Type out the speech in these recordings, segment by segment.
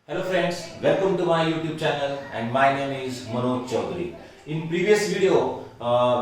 Hello friends, welcome to my YouTube channel and my name is Manoj Chaudhary. In previous video,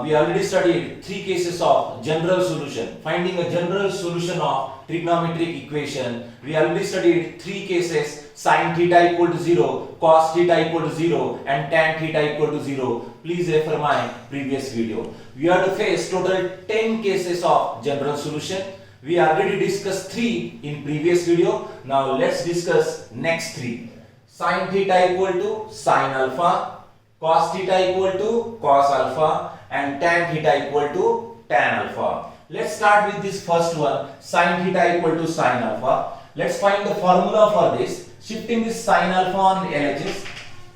we already studied three cases of general solution, finding a general solution of trigonometric equation. We already studied three cases: sin theta equal to 0, cos theta equal to 0 and tan theta equal to 0. Please refer my previous video. We are to face total 10 cases of general solution. We already discussed 3 in previous video. Now let's discuss next 3. Sin theta equal to sin alpha, cos theta equal to cos alpha and tan theta equal to tan alpha. Let's start with this first one, sin theta equal to sin alpha. Let's find the formula for this. Shifting this sin alpha on LHS,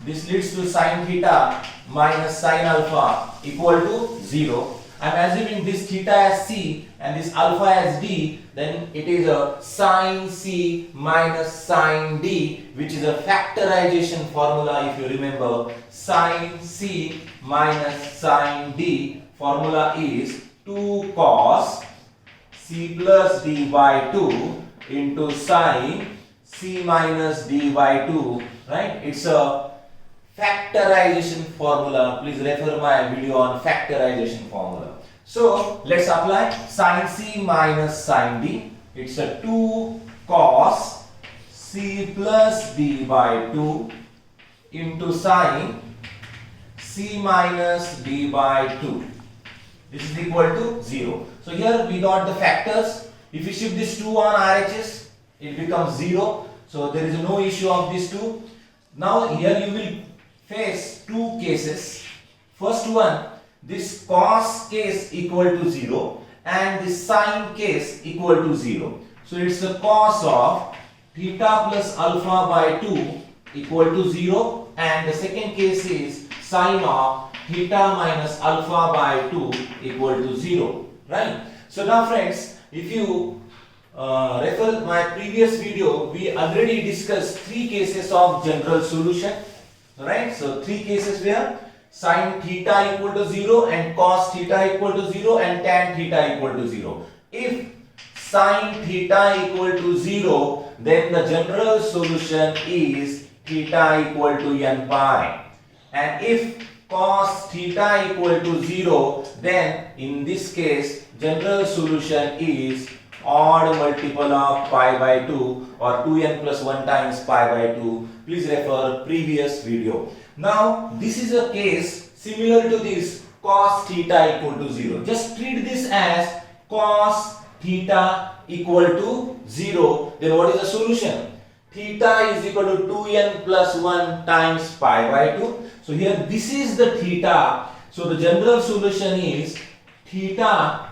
this leads to sin theta minus sin alpha equal to 0. I am assuming this theta as C and this alpha as D, then it is a sin C minus sin D, which is a factorization formula. If you remember, sin C minus sin D formula is 2 cos C plus D by 2 into sin C minus D by 2, right? It's a factorization formula. Please refer my video on factorization formula. So let's apply sin C minus sin D. It's a 2 cos C plus D by 2 into sin C minus D by 2. This is equal to 0. So here we got the factors. If you shift this 2 on RHS, it becomes 0. So there is no issue of these two. Now here you will face two cases. First one, this cos case equal to 0 and this sin case equal to 0. So it's the cos of theta plus alpha by 2 equal to 0, and the second case is sin of theta minus alpha by 2 equal to 0, right? So now friends, if you refer my previous video, we already discussed three cases of general solution, right? So three cases were sin theta equal to 0 and cos theta equal to 0 and tan theta equal to 0. If sin theta equal to 0, then the general solution is theta equal to n pi. And if cos theta equal to 0, then in this case general solution is odd multiple of pi by 2 or 2n plus 1 times pi by 2. Please refer previous video. Now this is a case similar to this cos theta equal to 0. Just treat this as cos theta equal to 0. Then what is the solution? Theta is equal to 2n plus 1 times pi by 2. So here this is the theta. So the general solution is theta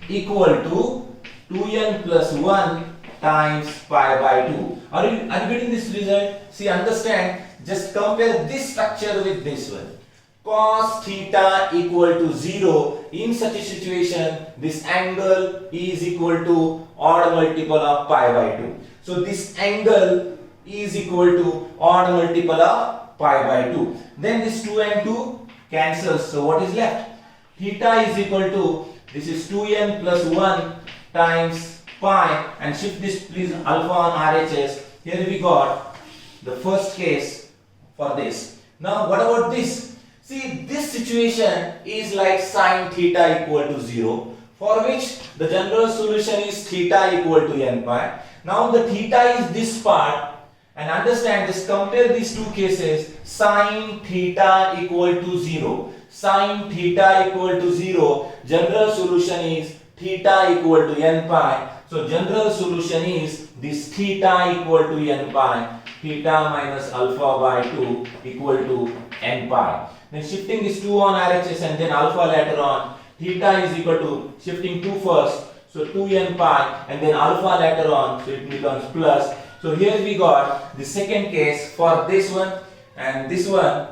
equal to 2n plus 1 times pi by 2. Are you getting this result? See, understand, just compare this structure with this one. Cos theta equal to 0. In such a situation, this angle is equal to odd multiple of pi by 2. So this angle is equal to odd multiple of pi by 2. Then this 2 and 2 cancels. So what is left? Theta is equal to, this is 2n plus 1 times pi, and shift this please alpha on RHS. Here we got the first case for this. Now what about this? See, this situation is like sin theta equal to 0, for which the general solution is theta equal to n pi. Now the theta is this part, and understand, just compare these two cases. Sin theta equal to 0. Sin theta equal to 0. General solution is theta equal to n pi. So general solution is this theta equal to n pi. Theta minus alpha by 2 equal to n pi. Then shifting this 2 on RHS and then alpha later on. Theta is equal to, shifting 2 first, so 2n pi, and then alpha later on, so it becomes plus. So here we got the second case for this one, and this one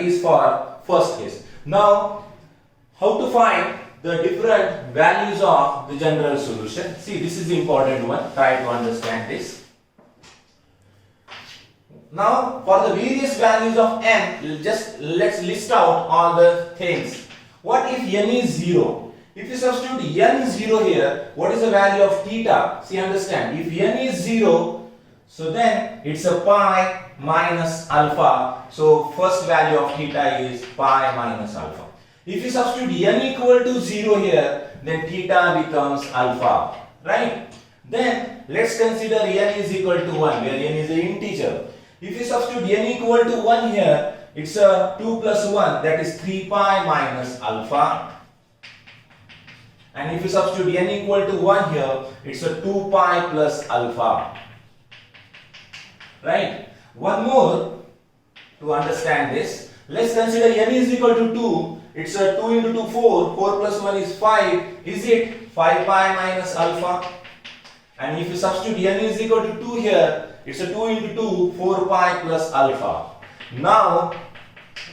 is for first case. Now how to find the different values of the general solution? See, this is the important one. Try to understand this. Now for the various values of n, just let's list out all the things. What if n is 0? If you substitute n 0 here, what is the value of theta? See, understand, if n is 0, So then it's a pi minus alpha. So first value of theta is pi minus alpha. If you substitute n equal to 0 here, then theta becomes alpha, right? Then let's consider n is equal to 1, where n is an integer. If you substitute n equal to 1 here, it's a 2 plus 1, that is 3 pi minus alpha. And if you substitute n equal to 1 here, it's a 2 pi plus alpha. Right? One more to understand this. Let's consider n is equal to 2. It's a 2 into 2, 4. 4 plus 1 is 5. Is it 5 pi minus alpha? And if you substitute n is equal to 2 here, it's a 2 into 2, 4 pi plus alpha. Now,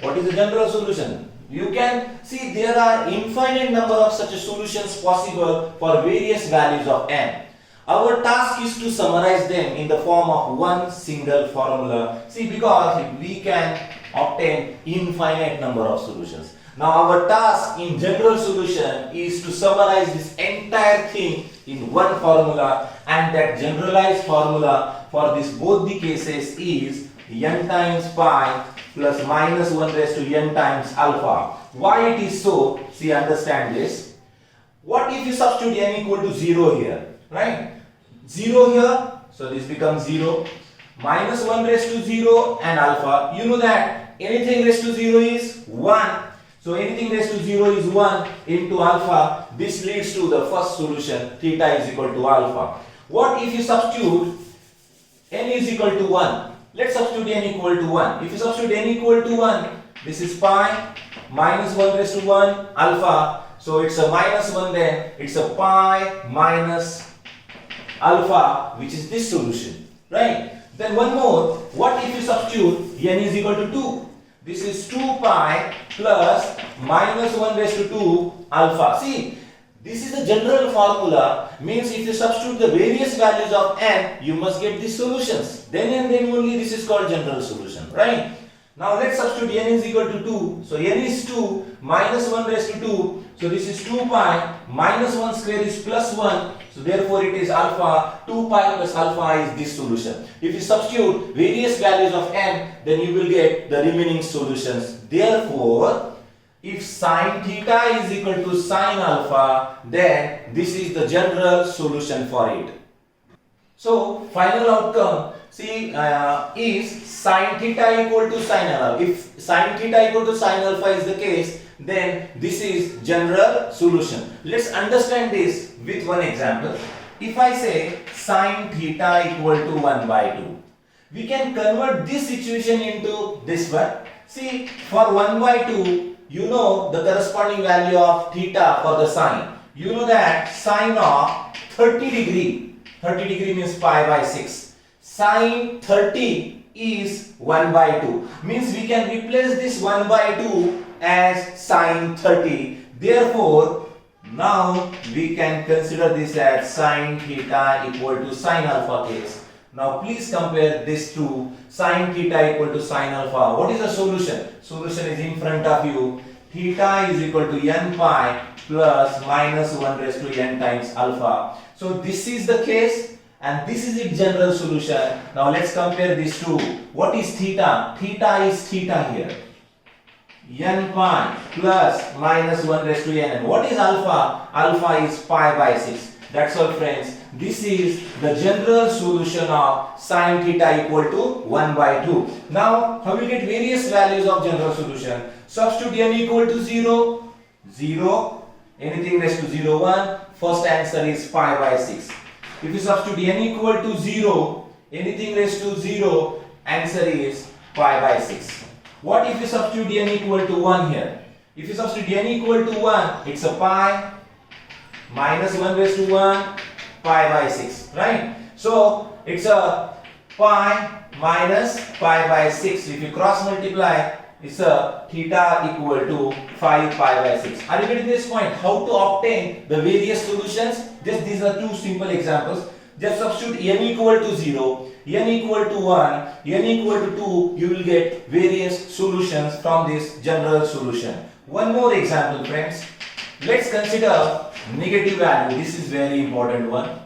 what is the general solution? You can see there are infinite number of such solutions possible for various values of n. Our task is to summarize them in the form of one single formula. See, because we can obtain infinite number of solutions. Now our task in general solution is to summarize this entire thing in one formula, and that generalized formula for this both the cases is n times pi plus minus 1 raised to n times alpha. Why it is so? See, understand this. What if you substitute n equal to 0 here, right? 0 here, so this becomes 0. Minus 1 raised to 0 and alpha. You know that anything raised to 0 is 1. So anything raised to 0 is 1 into alpha. This leads to the first solution, theta is equal to alpha. What if you substitute n is equal to 1? Let's substitute n equal to 1. If you substitute n equal to 1, this is pi minus 1 raised to 1 alpha. So it's a minus 1, then it's a pi minus alpha, which is this solution, right? Then one more, what if you substitute n is equal to 2? This is 2 pi plus minus 1 raised to 2 alpha. See, this is the general formula, means if you substitute the various values of n, you must get these solutions. Then and then only this is called general solution, right? Now let's substitute n is equal to 2. So n is 2 minus 1 raised to 2. So this is 2 pi minus 1 square is plus 1. So therefore it is alpha. 2 pi plus alpha is this solution. If you substitute various values of n, then you will get the remaining solutions. Therefore, if sine theta is equal to sine alpha, then this is the general solution for it. So final outcome, see, is sine theta equal to sine alpha. If sine theta equal to sine alpha is the case, then this is general solution. Let's understand this with one example. If I say sine theta equal to 1 by 2, we can convert this situation into this one. See, for 1 by 2, you know the corresponding value of theta for the sine. You know that sine of 30 degree means pi by 6. Sine 30 is 1 by 2. Means we can replace this 1 by 2 as sine 30. Therefore, now we can consider this as sine theta equal to sine alpha case. Now please compare this to sine theta equal to sine alpha. What is the solution? Solution is in front of you. Theta is equal to n pi plus minus 1 raised to n times alpha. So this is the case and this is its general solution. Now let's compare these two. What is theta? Theta is theta here. N pi plus minus 1 raised to n. And what is alpha? Alpha is pi by 6. That's all, friends. This is the general solution of sine theta equal to 1 by 2. Now, how we get various values of general solution? Substitute n equal to 0, 0, anything raised to 0, 1. First answer is pi by 6. If you substitute n equal to 0, anything raised to 0, answer is pi by 6. What if you substitute n equal to 1 here? If you substitute n equal to 1, it's a pi minus 1 raised to 1 pi by 6, right? So it's a pi minus pi by 6. If you cross multiply, it's a theta equal to 5 pi by 6. Are you getting this point? How to obtain the various solutions? Just these are two simple examples. Just substitute n equal to 0, n equal to 1, n equal to 2. You will get various solutions from this general solution. One more example, friends. Let's consider negative value. This is very important one,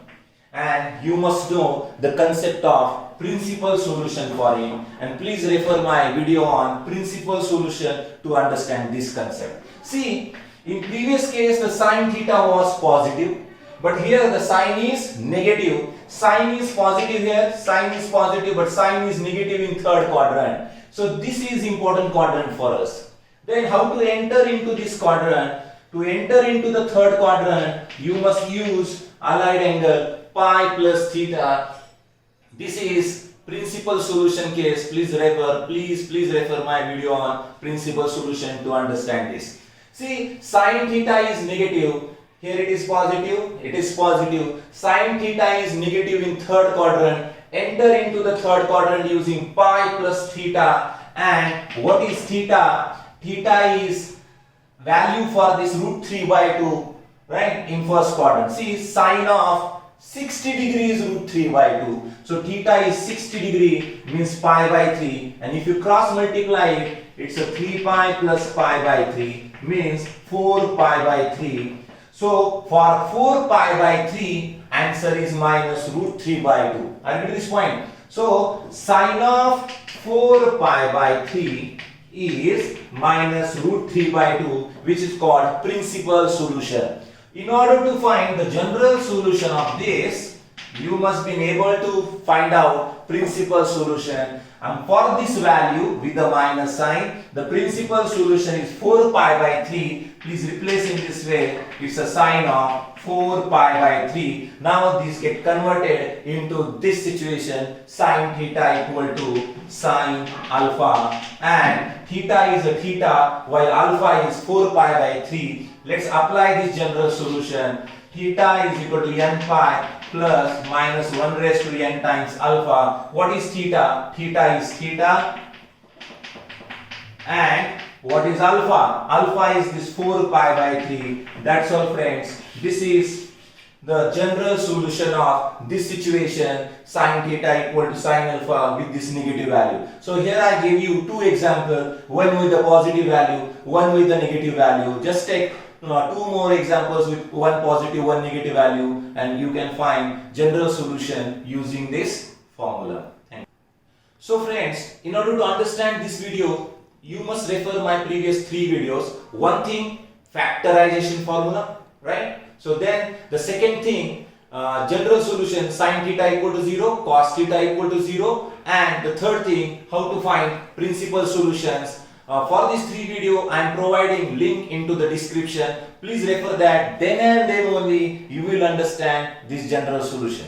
and you must know the concept of principal solution for it, and please refer my video on principal solution to understand this concept. See, in previous case the sin theta was positive, but here the sign is negative. Sign is positive here, sign is positive, but sign is negative in third quadrant. So this is important quadrant for us. Then how to enter into this quadrant? To enter into the third quadrant, you must use allied angle pi plus theta. This is principal solution case. Please refer my video on principal solution to understand this. See, sin theta is negative. Here it is positive, it is positive. Sin theta is negative in third quadrant. Enter into the third quadrant using pi plus theta. And what is theta? Theta is value for this root 3 by 2, right, in first quadrant. See, sine of 60 degrees root 3 by 2. So theta is 60 degree means pi by 3. And if you cross multiply it, it's a 3 pi plus pi by 3 means 4 pi by 3. So for 4 pi by 3, answer is minus root 3 by 2. Are you to this point? So sine of 4 pi by 3 is minus root 3 by 2, which is called principal solution. In order to find the general solution of this, you must be able to find out principal solution. And for this value with the minus sign, the principal solution is 4 pi by 3. Please replace in this way. It's a sine of 4 pi by 3. Now this get converted into this situation. Sine theta equal to sine alpha. And theta is a theta while alpha is 4 pi by 3. Let's apply this general solution. Theta is equal to n pi plus minus 1 raised to n times alpha. What is theta? Theta is theta. And what is alpha? Alpha is this 4 pi by 3. That's all, friends. This is the general solution of this situation, sin theta equal to sin alpha with this negative value. So here I gave you two examples, one with the positive value, one with the negative value. Just take two more examples with one positive, one negative value, and you can find general solution using this formula. So friends, in order to understand this video, you must refer my previous 3 videos. One thing, factorization formula, right? So then the second thing, general solution, sin theta equal to 0, cos theta equal to 0, and the third thing, how to find principal solutions. For this 3 video, I am providing link into the description. Please refer that. Then and then only you will understand this general solution.